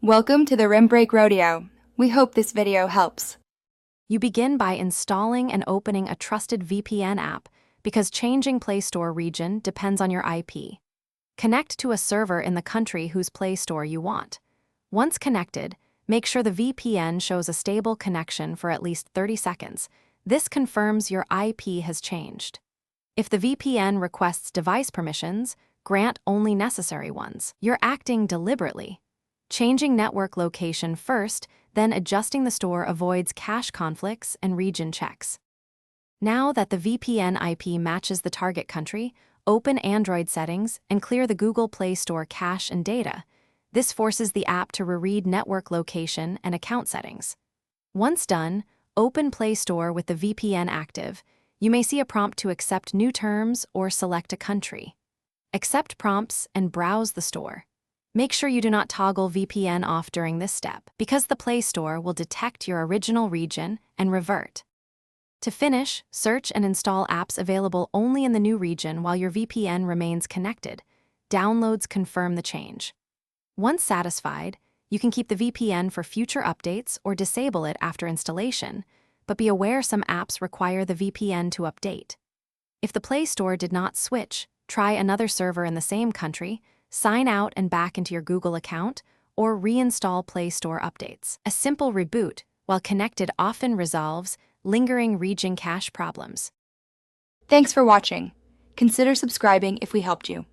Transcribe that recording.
Welcome to the Rim Break Rodeo. We hope this video helps. You begin by installing and opening a trusted VPN app because changing Play Store region depends on your IP. Connect to a server in the country whose Play Store you want. Once connected, make sure the VPN shows a stable connection for at least 30 seconds. This confirms your IP has changed. If the VPN requests device permissions, grant only necessary ones. You're acting deliberately. Changing network location first, then adjusting the store avoids cache conflicts and region checks. Now that the VPN IP matches the target country, open Android settings and clear the Google Play Store cache and data. This forces the app to reread network location and account settings. Once done, open Play Store with the VPN active. You may see a prompt to accept new terms or select a country. Accept prompts and browse the store. Make sure you do not toggle VPN off during this step, because the Play Store will detect your original region and revert. To finish, search and install apps available only in the new region while your VPN remains connected. Downloads confirm the change. Once satisfied, you can keep the VPN for future updates or disable it after installation, but be aware some apps require the VPN to update. If the Play Store did not switch, try another server in the same country, sign out and back into your Google account, or reinstall Play Store updates. A simple reboot, while connected, often resolves lingering region cache problems. Thanks for watching. Consider subscribing if we helped you.